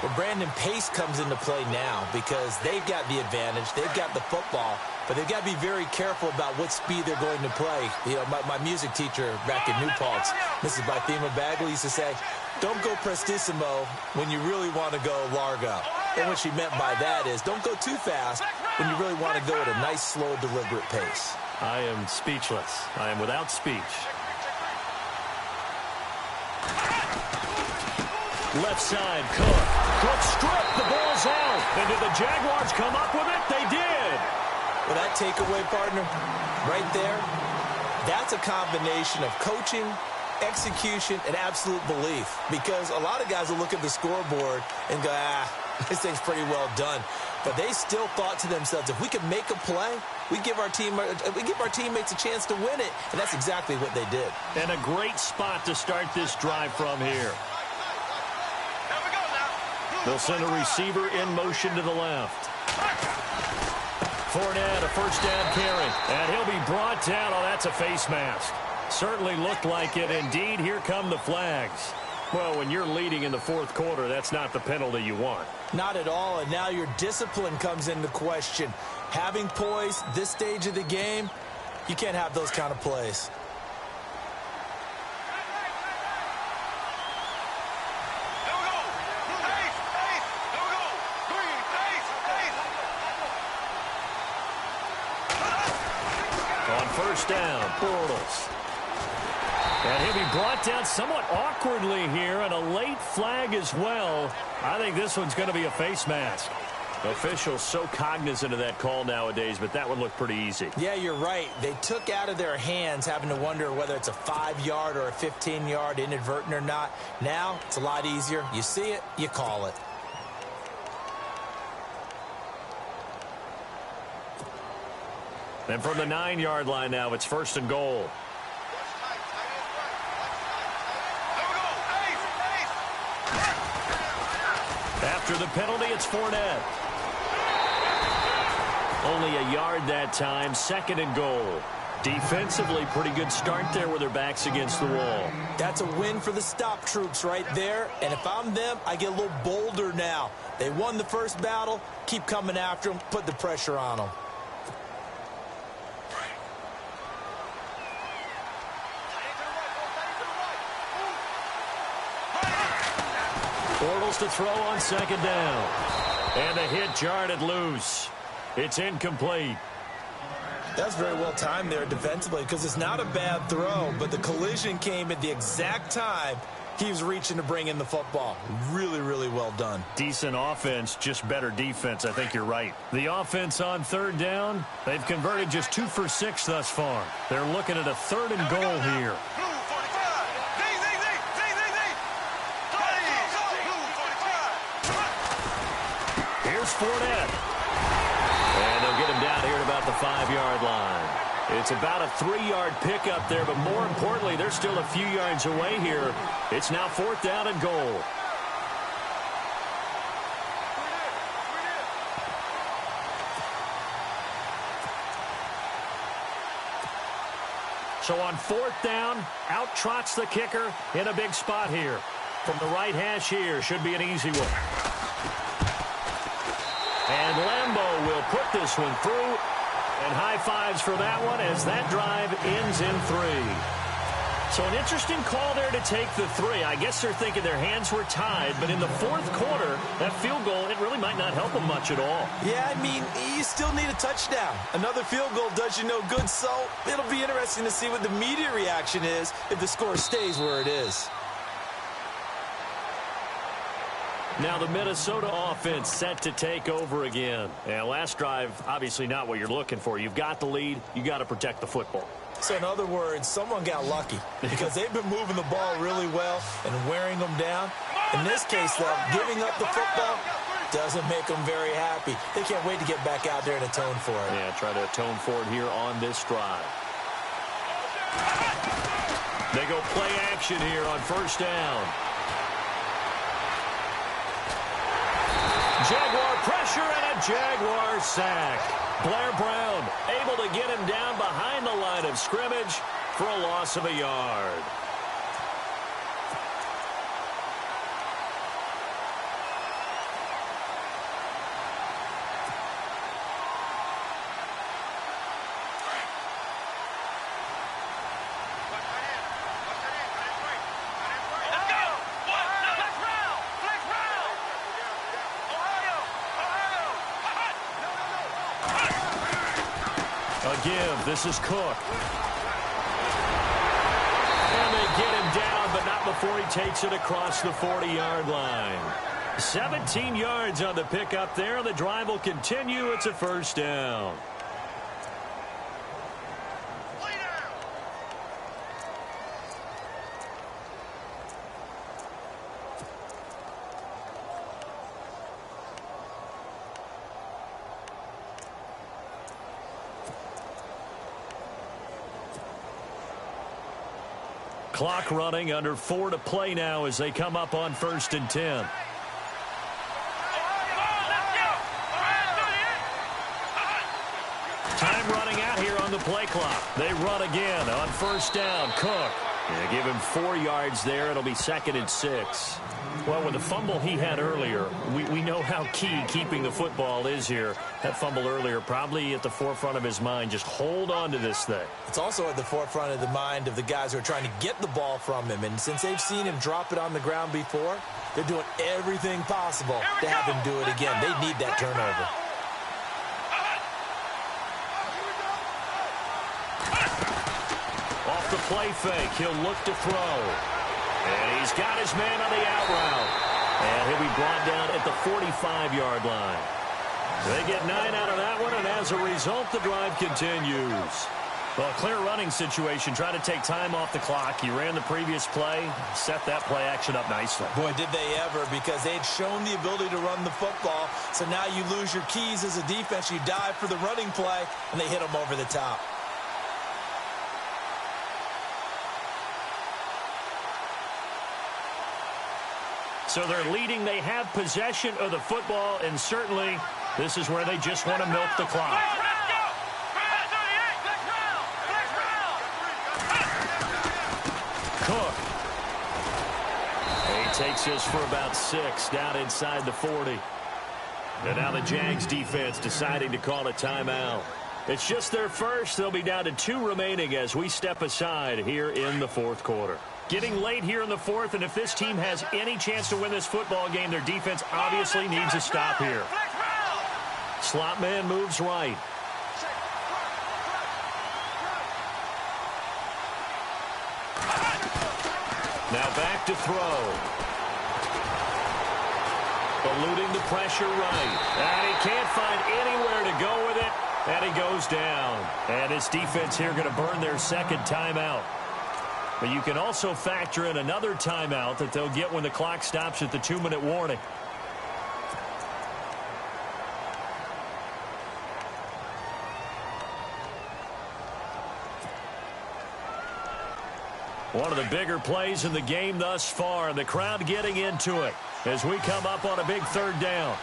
Well, Brandon Pace comes into play now because they've got the advantage. They've got the football. But they've got to be very careful about what speed they're going to play. You know, my music teacher back in New Paltz, Mrs. Bythema Bagley, used to say, don't go prestissimo when you really want to go largo. And what she meant by that is don't go too fast when you really want to go at a nice, slow, deliberate pace. I am speechless. I am without speech. Left side, Cook. Cook stripped. The ball's out. And did the Jaguars come up with it? They did. Well, that takeaway, partner, right there, that's a combination of coaching, execution, and absolute belief. Because a lot of guys will look at the scoreboard and go, this thing's pretty well done. But they still thought to themselves, if we can make a play, we give our teammates a chance to win it. And that's exactly what they did. And a great spot to start this drive from here. They'll send a receiver in motion to the left. Fournette, a first down carry. And he'll be brought down. Oh, that's a face mask. Certainly looked like it. Indeed, here come the flags. Well, when you're leading in the fourth quarter, that's not the penalty you want. Not at all, and now your discipline comes into question. Having poise this stage of the game, you can't have those kind of plays. On first down, Bortles. And he'll be brought down somewhat awkwardly here, and a late flag as well. I think this one's going to be a face mask. Officials so cognizant of that call nowadays, but that one looked pretty easy. Yeah, you're right. They took out of their hands having to wonder whether it's a 5-yard or a 15-yard, inadvertent or not. Now, it's a lot easier. You see it, you call it. And from the 9-yard line now, it's first and goal. After the penalty, it's Fournette. Only a yard that time, second and goal. Defensively, pretty good start there with their backs against the wall. That's a win for the stop troops right there. And if I'm them, I get a little bolder now. They won the first battle. Keep coming after them. Put the pressure on them. Bortles to throw on second down. And the hit jarred loose. It's incomplete. That's very well timed there defensively because it's not a bad throw, but the collision came at the exact time he was reaching to bring in the football. Really, really well done. Decent offense, just better defense. I think you're right. The offense on third down, they've converted just 2 for 6 thus far. They're looking at a third and goal here. Here's Fournette. And they'll get him down here at about the 5-yard line. It's about a 3-yard pickup there, but more importantly, they're still a few yards away here. It's now fourth down and goal. So on fourth down, out trots the kicker in a big spot here. From the right hash here, should be an easy one. And Lambeau will put this one through. And high fives for that one as that drive ends in 3. So an interesting call there to take the 3. I guess they're thinking their hands were tied, but in the fourth quarter, that field goal, it really might not help them much at all. Yeah, I mean, you still need a touchdown. Another field goal does you no good, so it'll be interesting to see what the media reaction is if the score stays where it is. Now the Minnesota offense set to take over again. And last drive, obviously not what you're looking for. You've got the lead. You got to protect the football. So in other words, someone got lucky because they've been moving the ball really well and wearing them down. In this case, though, giving up the football doesn't make them very happy. They can't wait to get back out there and atone for it. Yeah, try to atone for it here on this drive. They go play action here on first down. Jaguar pressure and a Jaguar sack. Blair Brown able to get him down behind the line of scrimmage for a loss of a yard. Give. This is Cook. And they get him down, but not before he takes it across the 40-yard line. 17 yards on the pickup there. The drive will continue. It's a first down. Clock running, under 4 to play now as they come up on first and 10. time running out here on the play clock. They run again on first down. Cook. Yeah, give him 4 yards there. It'll be 2nd and 6. Well, with the fumble he had earlier, we know how key keeping the football is here. That fumble earlier probably at the forefront of his mind. Just hold on to this thing. It's also at the forefront of the mind of the guys who are trying to get the ball from him. And since they've seen him drop it on the ground before, they're doing everything possible to have him do it again. They need that turnover. Off the play fake, he'll look to throw. And he's got his man on the out route. And he'll be brought down at the 45-yard line. They get 9 out of that one, and as a result, the drive continues. Well, a clear running situation. Try to take time off the clock. He ran the previous play, set that play action up nicely. Boy, did they ever, because they'd shown the ability to run the football. So now you lose your keys as a defense. You dive for the running play, and they hit them over the top. So they're leading. They have possession of the football, and certainly this is where they just want to milk the clock. Cook. He takes this for about 6 down inside the 40. And now the Jags defense deciding to call a timeout. It's just their first. They'll be down to 2 remaining as we step aside here in the 4th quarter. Getting late here in the 4th, and if this team has any chance to win this football game, their defense obviously needs a stop here. Slot man moves right. Now back to throw. Eluding the pressure right. And he can't find anywhere to go with it, and he goes down. And his defense here going to burn their 2nd timeout. But you can also factor in another timeout that they'll get when the clock stops at the 2-minute warning. One of the bigger plays in the game thus far, and the crowd getting into it as we come up on a big 3rd down.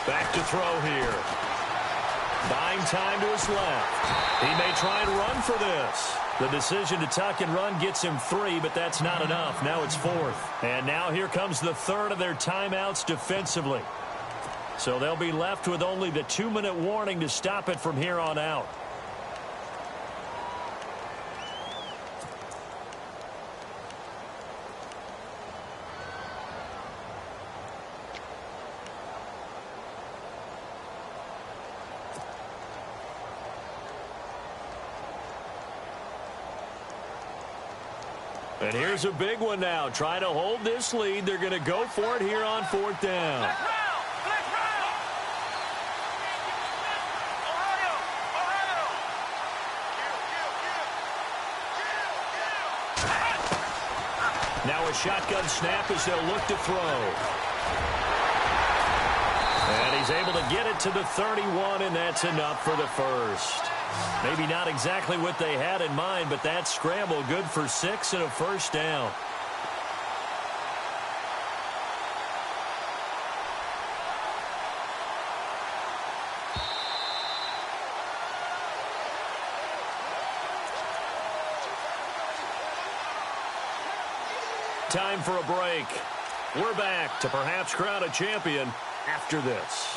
Back to throw here. Buying time to his left. He may try and run for this. The decision to tuck and run gets him 3, but that's not enough. Now it's 4th. And now here comes the 3rd of their timeouts defensively. So they'll be left with only the 2-minute warning to stop it from here on out. And here's a big one now. Trying to hold this lead. They're going to go for it here on 4th down. Now a shotgun snap as they'll look to throw. And he's able to get it to the 31, and that's enough for the 1st. Maybe not exactly what they had in mind, but that scramble good for 6 and a 1st down. Time for a break. We're back to perhaps crown a champion after this.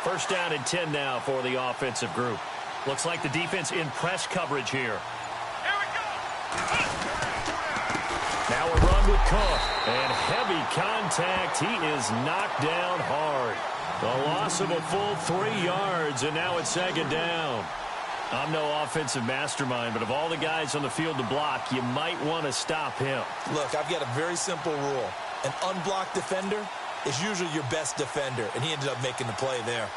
First down and 10 now for the offensive group. Looks like the defense in press coverage here. Here we go. Now a run with Cook. And heavy contact. He is knocked down hard. A loss of a full 3 yards, and now it's 2nd down. I'm no offensive mastermind, but of all the guys on the field to block, you might want to stop him. Look, I've got a very simple rule. An unblocked defender is usually your best defender, and he ended up making the play there.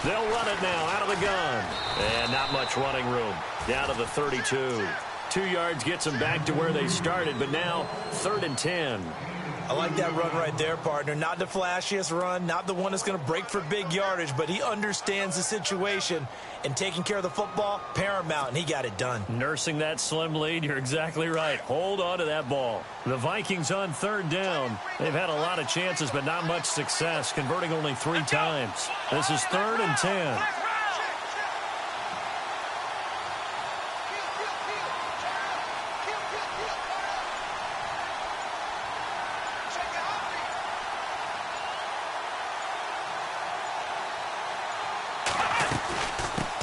They'll run it now out of the gun. And not much running room. Down to the 32. 2 yards gets them back to where they started, but now 3rd and 10. I like that run right there, partner. Not the flashiest run, not the one that's going to break for big yardage, but he understands the situation, and taking care of the football, paramount, and he got it done. Nursing that slim lead, you're exactly right. Hold on to that ball. The Vikings on 3rd down. They've had a lot of chances, but not much success, converting only 3 times. This is 3rd and 10.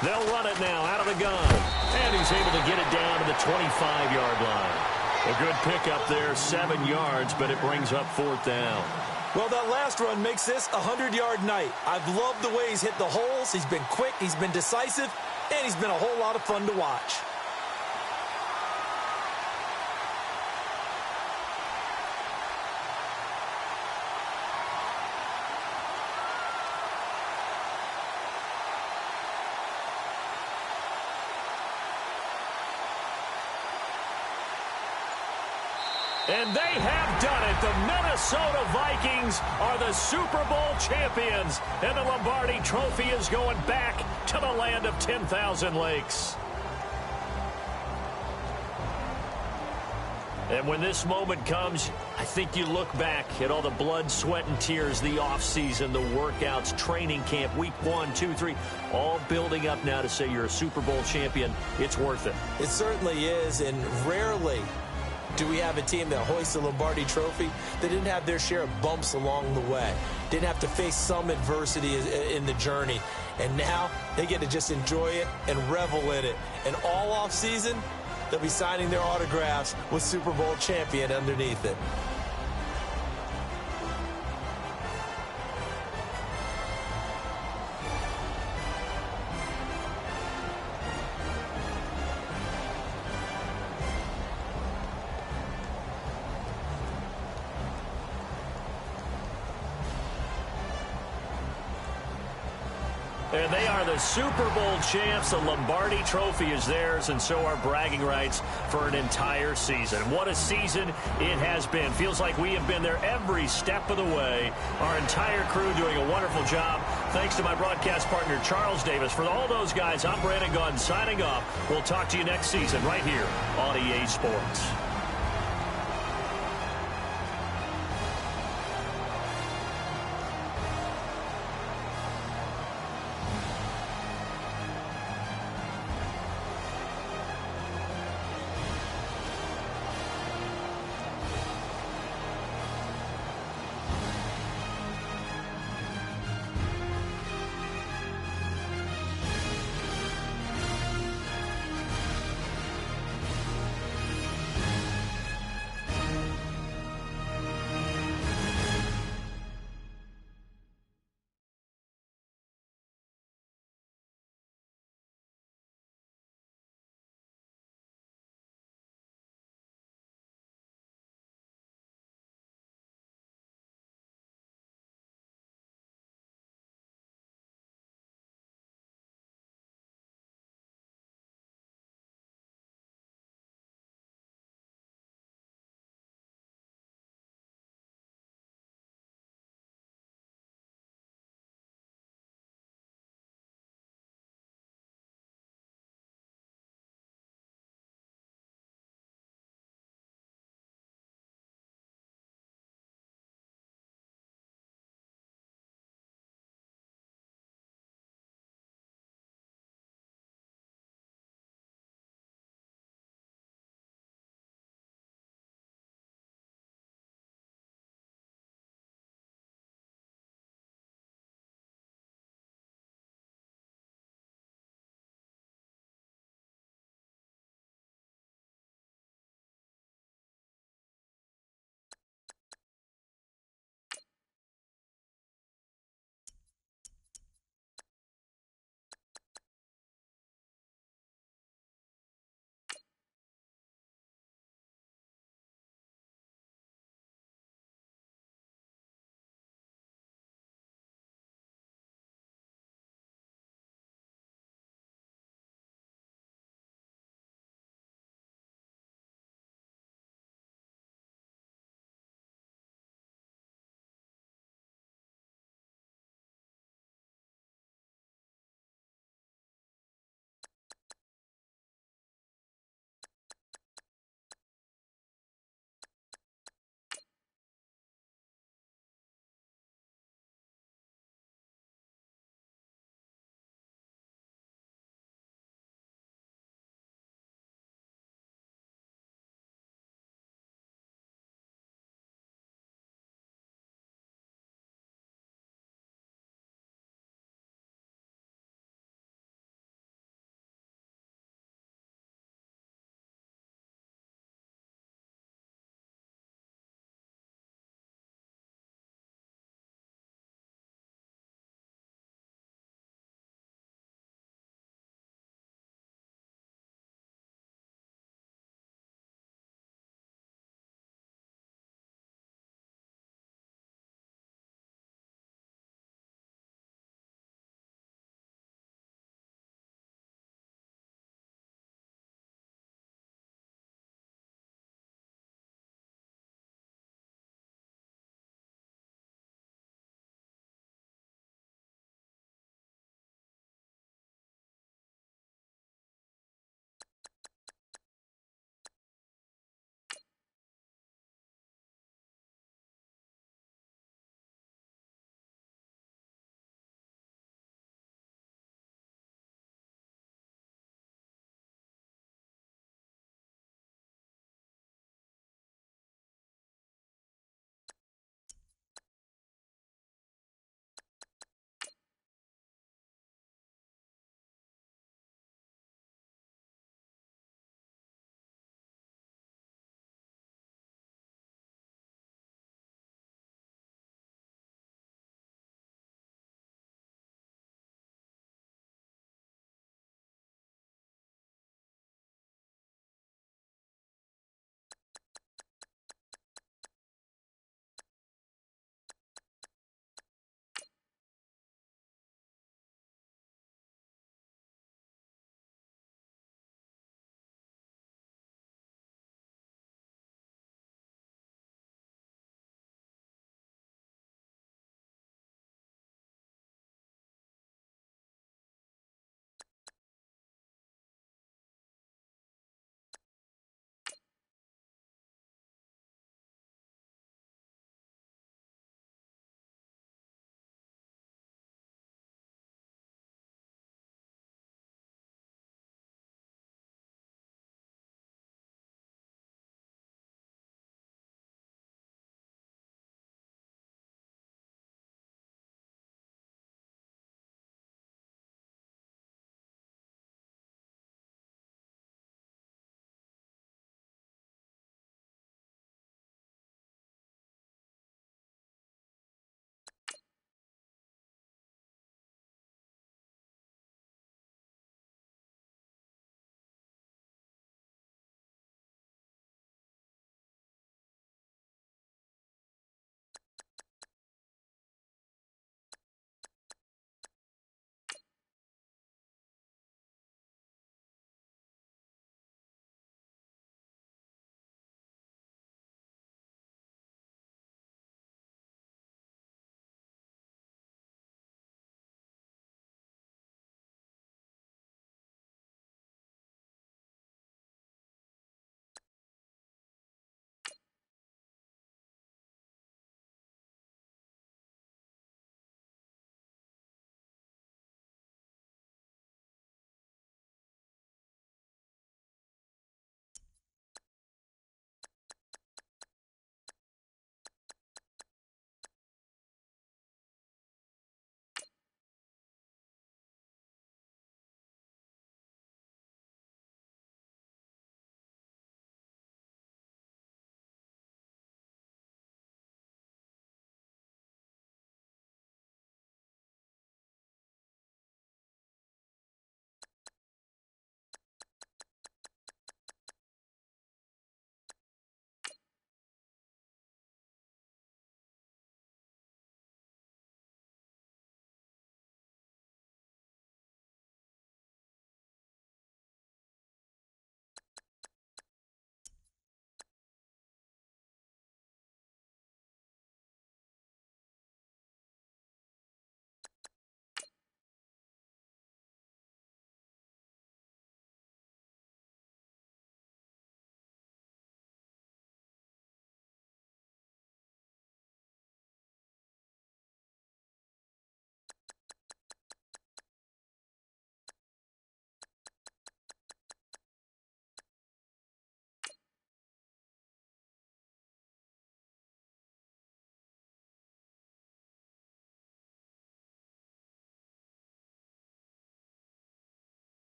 They'll run it now out of the gun. And he's able to get it down to the 25-yard line. A good pickup there, 7 yards, but it brings up 4th down. Well, that last run makes this a 100-yard night. I've loved the way he's hit the holes. He's been quick, he's been decisive, and he's been a whole lot of fun to watch. And they have done it. The Minnesota Vikings are the Super Bowl champions. And the Lombardi Trophy is going back to the land of 10,000 lakes. And when this moment comes, I think you look back at all the blood, sweat, and tears, the offseason, the workouts, training camp, week 1, 2, 3, all building up now to say you're a Super Bowl champion. It's worth it. It certainly is, and rarely do we have a team that hoists the Lombardi Trophy that didn't have their share of bumps along the way, didn't have to face some adversity in the journey, and now they get to just enjoy it and revel in it. And all off season, they'll be signing their autographs with Super Bowl champion underneath it. And they are the Super Bowl champs. The Lombardi Trophy is theirs, and so are bragging rights for an entire season. What a season it has been. Feels like we have been there every step of the way. Our entire crew doing a wonderful job. Thanks to my broadcast partner, Charles Davis. For all those guys, I'm Brandon Gaudin signing off. We'll talk to you next season right here on EA Sports.